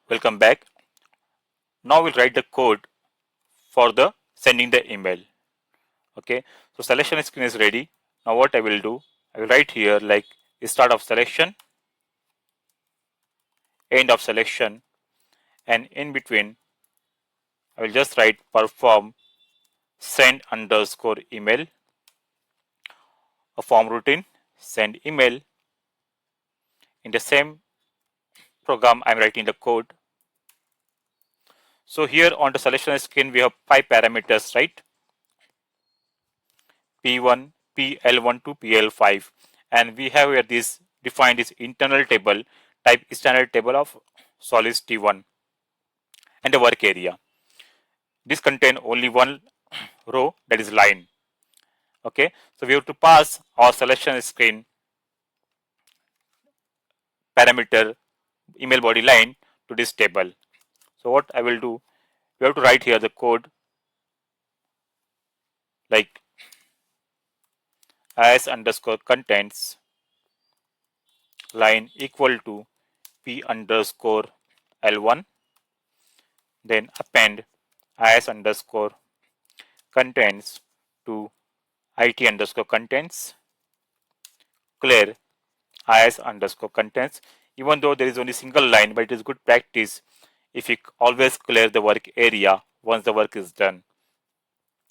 Welcome back. Now we'll write the code for the sending the email. Okay, so selection screen is ready. Now what I will do, I will write here like start of selection, end of selection, and in between I will just write perform send underscore email, a form routine, send email. In the same program I'm writing the code. So here on the selection screen we have 5 parameters, right? P1, PL1 to PL5, and we have here this defined this internal table type standard table of solids T1 and the work area. This contain only one row, that is line. Okay, so we have to pass our selection screen parameter email body line to this table. So what I will do, we have to write here the code like as underscore contents line equal to p underscore l1, then append as underscore contents to it underscore contents, clear as underscore contents. Even though there is only single line, but it is good practice if you always clear the work area once the work is done,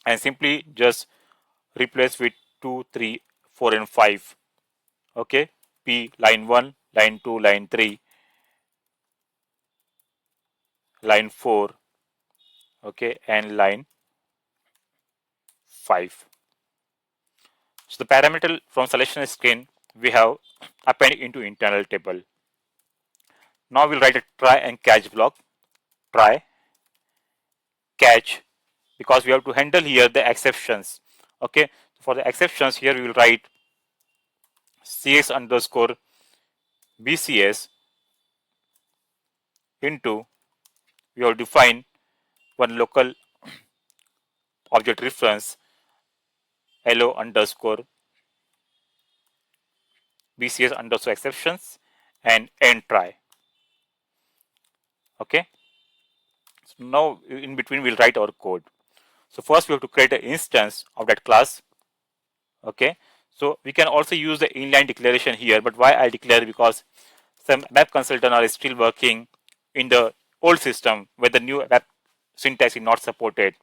and simply just replace with 2, 3, 4 and 5. Okay, p line 1, line 2, line 3, line 4, okay, and line 5. So the parameter from selection screen we have append into internal table. Now we'll write a try and catch block. Try, catch, because we have to handle here the exceptions. Okay, for the exceptions here we will write cs underscore bcs into, we have defined one local object reference lo underscore bcs underscore exceptions and end try. Okay, so now in between we'll write our code. So first we have to create an instance of that class. Okay, so we can also use the inline declaration here, but why I declare, because some web consultant are still working in the old system where the new web syntax is not supported.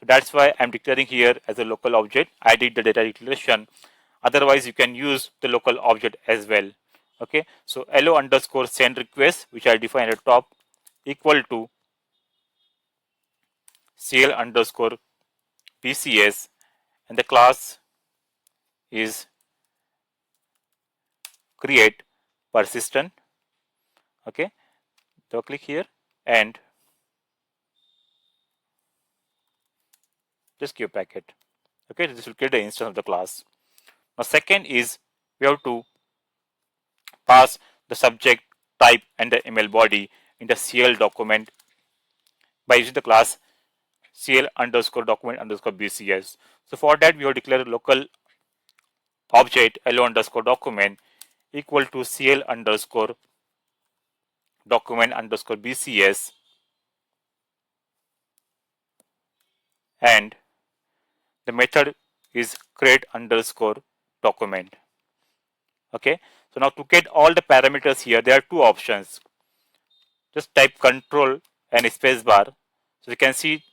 So that's why I'm declaring here as a local object. I did the data declaration. Otherwise you can use the local object as well. Okay, so lo underscore send request, which I define at the top, equal to cl underscore pcs, and the class is create persistent. Okay, so click here and just give packet. Okay, this will create the instance of the class. Now second is we have to pass the subject, type and the email body in the CL document by using the class CL underscore document underscore BCS. So for that we have declared a local object lo underscore document equal to CL underscore document underscore BCS, and the method is create underscore document. Okay, so now to get all the parameters here, there are two options. Just type control and space bar. So you can see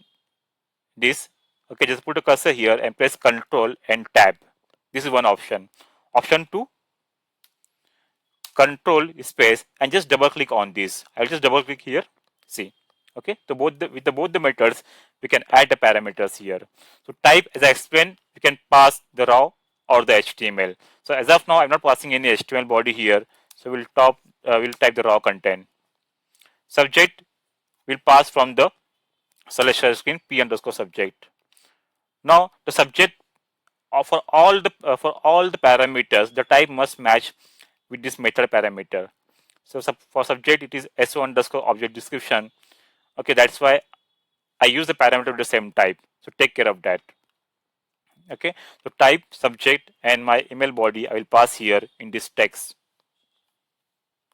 this. Okay, just put a cursor here and press control and tab. This is one option. Option 2, control space and just double click on this. I'll just double click here. See. Okay, so both the methods we can add the parameters here. So type, as I explained, you can pass the raw or the HTML. So as of now I'm not passing any HTML body here. So we'll type the raw content. Subject will pass from the selection screen p underscore subject. Now the subject for all the parameters, the type must match with this method parameter. So for subject it is so underscore object description. Okay, that's why I use the parameter of the same type. So take care of that. Okay, so type subject and my email body I will pass here in this text.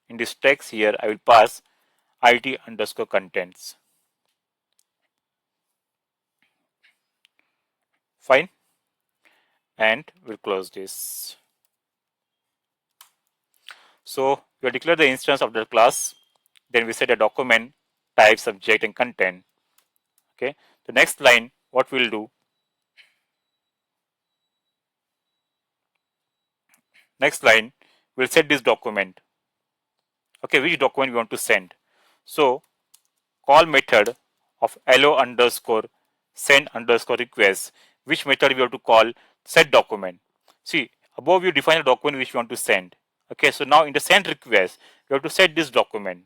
In this text here I will pass IT underscore contents. Fine. And we'll close this. So we declare the instance of the class. Then we set a document, type, subject, and content. Okay. The next line, what we'll do. Next line, we'll set this document. Okay, which document we want to send. So call method of hello underscore send underscore request. Which method we have to call? Set document. See, above you define a document which you want to send. Okay, so now in the send request, you have to set this document,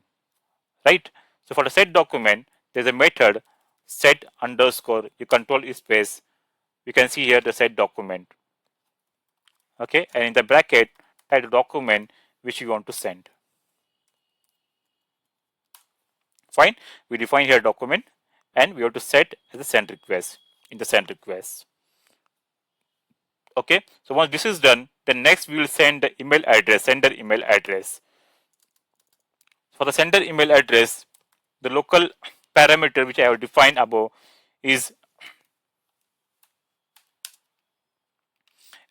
right? So for the set document, there's a method set underscore, you control space. You can see here the set document. Okay, and in the bracket, type the document which you want to send. Fine, we define here document and we have to set as a send request in the send request. Okay, so once this is done, then next we will send the email address, sender email address. For the sender email address, the local parameter which I have defined above is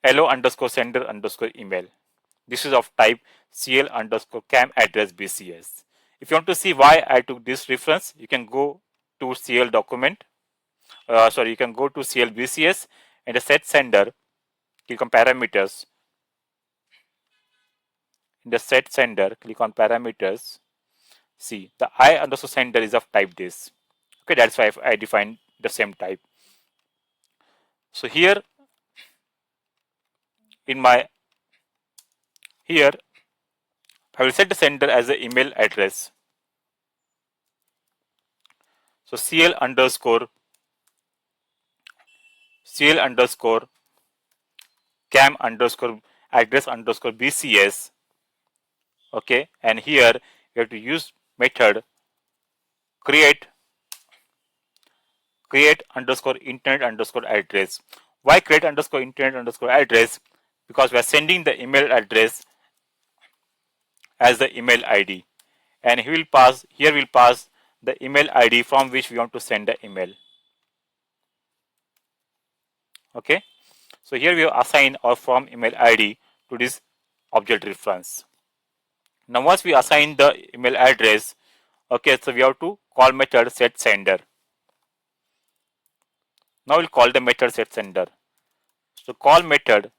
hello underscore sender underscore email. This is of type CL underscore cam address BCS. If you want to see why I took this reference, you can go to CL document. You can go to CL BCS and the set sender, click on parameters. In the set sender, click on parameters. See, the I underscore sender is of type this. Okay, that's why I defined the same type. So here in my here I will set the sender as the email address. So CL underscore cam underscore address underscore BCS. Okay, and here you have to use method create underscore internet underscore address. Why create underscore internet underscore address? Because we are sending the email address as the email ID, and he will pass here will pass the email ID from which we want to send the email. Okay, so here we have assigned our from email ID to this object reference. Now once we assign the email address, okay, so we have to call method set sender. Now we'll call the method set sender. So call method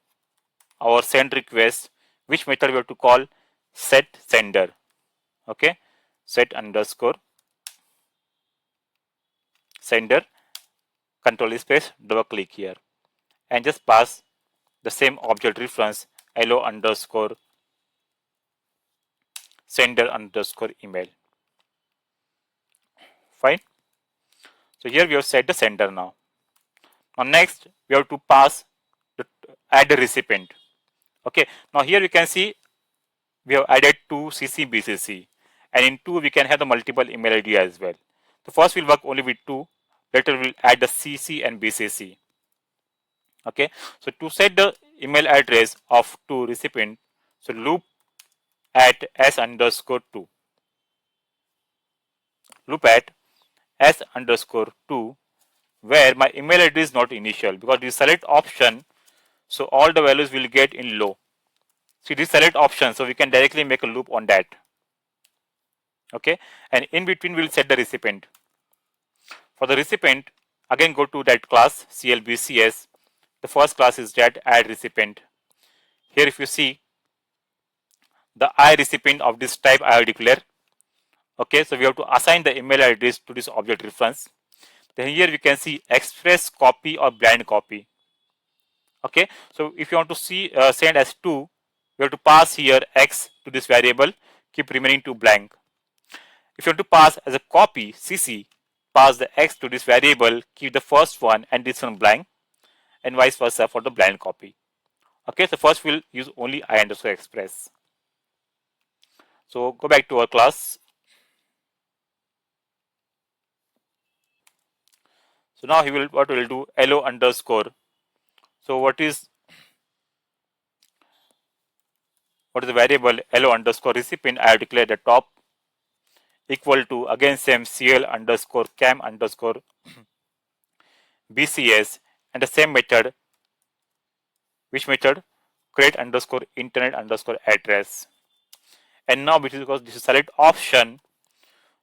our send request. Which method we have to call? Set sender. Okay, set underscore sender, control space, double click here and just pass the same object reference hello underscore sender underscore email. Fine. So here we have set the sender now. Now next we have to pass the add the recipient. Okay. Now here we can see we have added two CC BCC, and in two we can have the multiple email ID as well. So first we'll work only with two. Later we'll add the CC and BCC. Okay. So to set the email address of two recipient, so loop at s underscore 2. Loop at s underscore 2 where my email ID is not initial, because this select option, so all the values will get in low. See this select option, so we can directly make a loop on that. Okay, and in between we'll set the recipient. For the recipient, again go to that class CLBCS. The first class is that add recipient. Here if you see the I recipient of this type I have declared. Okay, so we have to assign the email address to this object reference. Then here we can see express copy or blind copy. Okay, so if you want to see send as 2, you have to pass here x to this variable, keep remaining to blank. If you want to pass as a copy CC, pass the x to this variable, keep the first one and this one blank, and vice versa for the blind copy. Okay, so first we'll use only I underscore express. So go back to our class. So now what will do hello underscore. So what is the variable hello underscore recipient? I have declared the top equal to again same CL underscore cam underscore BCS, and the same method, which method, create underscore internet underscore address. And now because this is select option,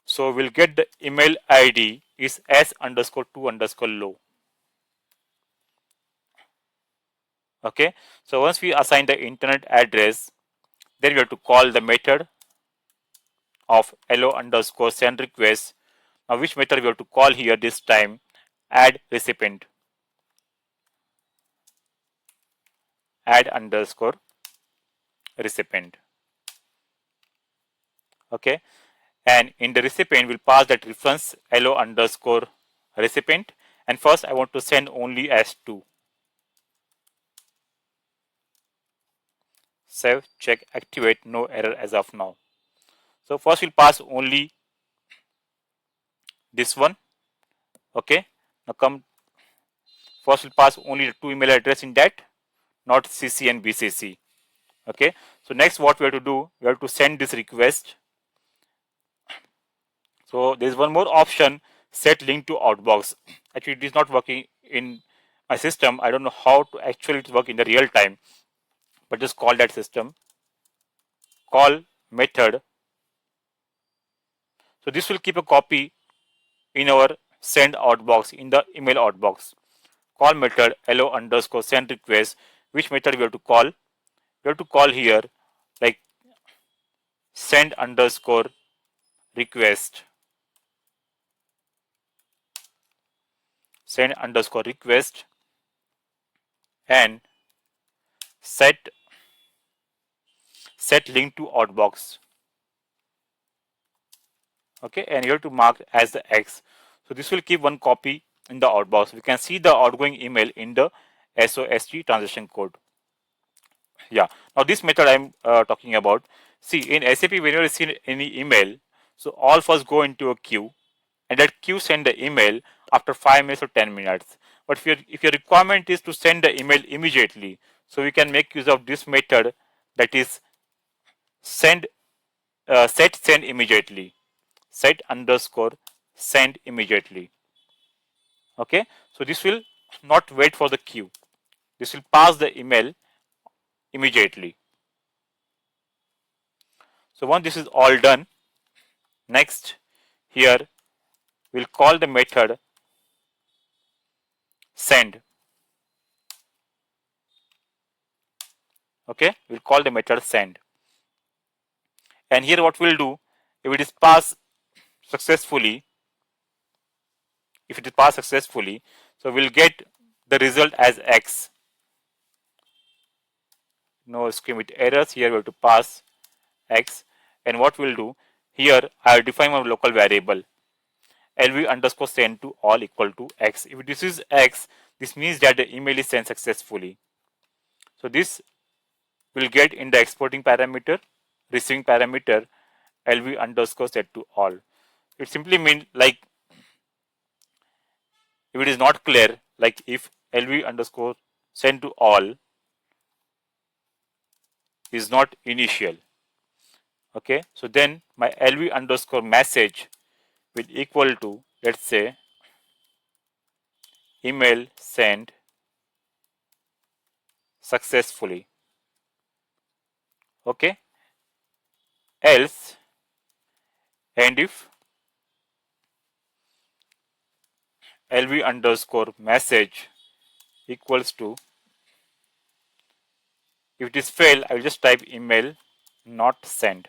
so we'll get the email ID is s underscore 2 underscore low. Okay, so once we assign the internet address, then we have to call the method of hello underscore send request. Now which method we have to call here this time? Add recipient. Add underscore recipient. Okay, and in the recipient we'll pass that reference hello underscore recipient, and first I want to send only as 2. Save, check, activate, no error as of now. So first we'll pass only this one. Okay, now come, first we'll pass only the 2 email address in that, not CC and BCC. Okay, so next what we have to do, we have to send this request. So there is one more option, set link to outbox. Actually it is not working in my system. I don't know how to actually work in the real time, but just call that system, call method. So this will keep a copy in our send outbox, in the email outbox. Call method hello underscore send request. Which method we have to call? We have to call here like send underscore request. Send underscore request and set link to outbox. Okay, and you have to mark as the X. So this will keep one copy in the outbox. We can see the outgoing email in the SOST transaction code. Yeah, now this method I'm talking about. See, in SAP, when you receive any email, so all first go into a queue, and that queue send the email after 5 minutes or 10 minutes. But if your requirement is to send the email immediately, so we can make use of this method, that is send set send immediately. Set underscore send immediately. Okay, so this will not wait for the queue. This will pass the email immediately. So once this is all done, next here we'll call the method send. Okay, we'll call the method send. And here what we'll do, if it is passed successfully, so we'll get the result as X. No screen with errors. Here we have to pass X. And what we'll do, here I will define my local variable LV underscore send to all equal to X. If this is X, this means that the email is sent successfully. So this will get in the exporting parameter, receiving parameter, LV underscore set to all. It simply means like, if it is not clear, like if LV underscore send to all is not initial. Okay, so then my LV underscore message will equal to, let's say, email sent successfully. Okay, else, and if LV underscore message equals to, if it is fail, I will just type email not sent.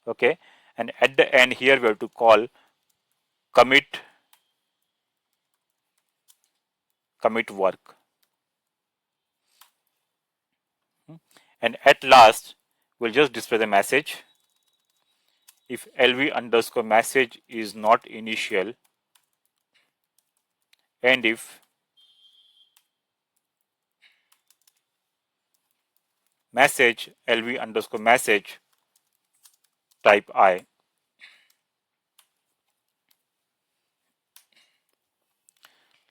Okay, and at the end here we have to call commit work. And at last we'll just display the message. If LV underscore message is not initial, and if message LV underscore message type I.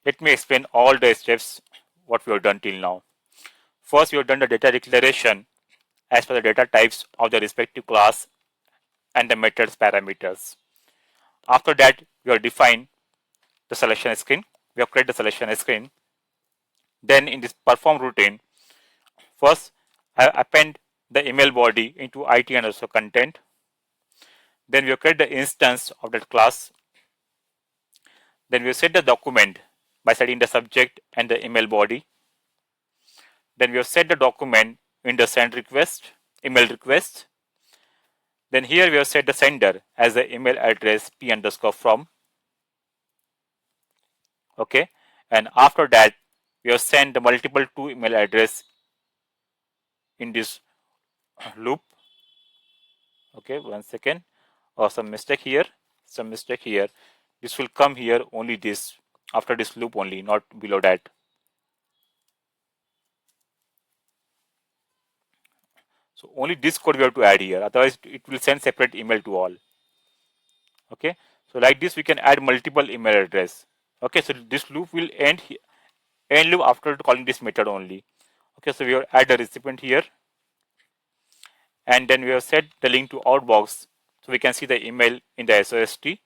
Let me explain all the steps what we have done till now. First, we have done the data declaration as per the data types of the respective class and the methods parameters. After that, we have defined the selection screen. We have created the selection screen. Then in this perform routine, first I append the email body into IT and also content. Then we have created the instance of that class. Then we set the document by setting the subject and the email body. Then we have set the document in the send request, email request. Then here we have set the sender as the email address p underscore from. Okay. And after that, we have sent the multiple to email address in this loop. Okay, 1 second. Or some mistake here. Some mistake here. This will come here only this after this loop only, not below that. So only this code we have to add here. Otherwise, it will send separate email to all. Okay. So like this, we can add multiple email address. Okay. So this loop will end loop after calling this method only. Okay. So we will add a recipient here, and then we have set the link to outbox, so we can see the email in the SOST.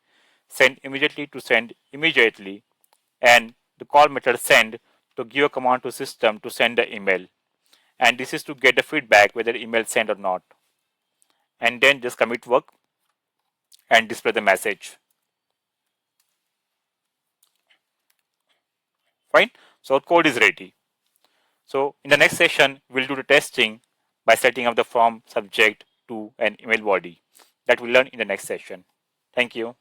Send immediately to send immediately, and the call method send to give a command to system to send the email, and this is to get the feedback whether email sent or not, and then just commit work and display the message. Fine. So our code is ready. So in the next session, we'll do the testing by setting up the form subject to an email body. That we'll learn in the next session. Thank you.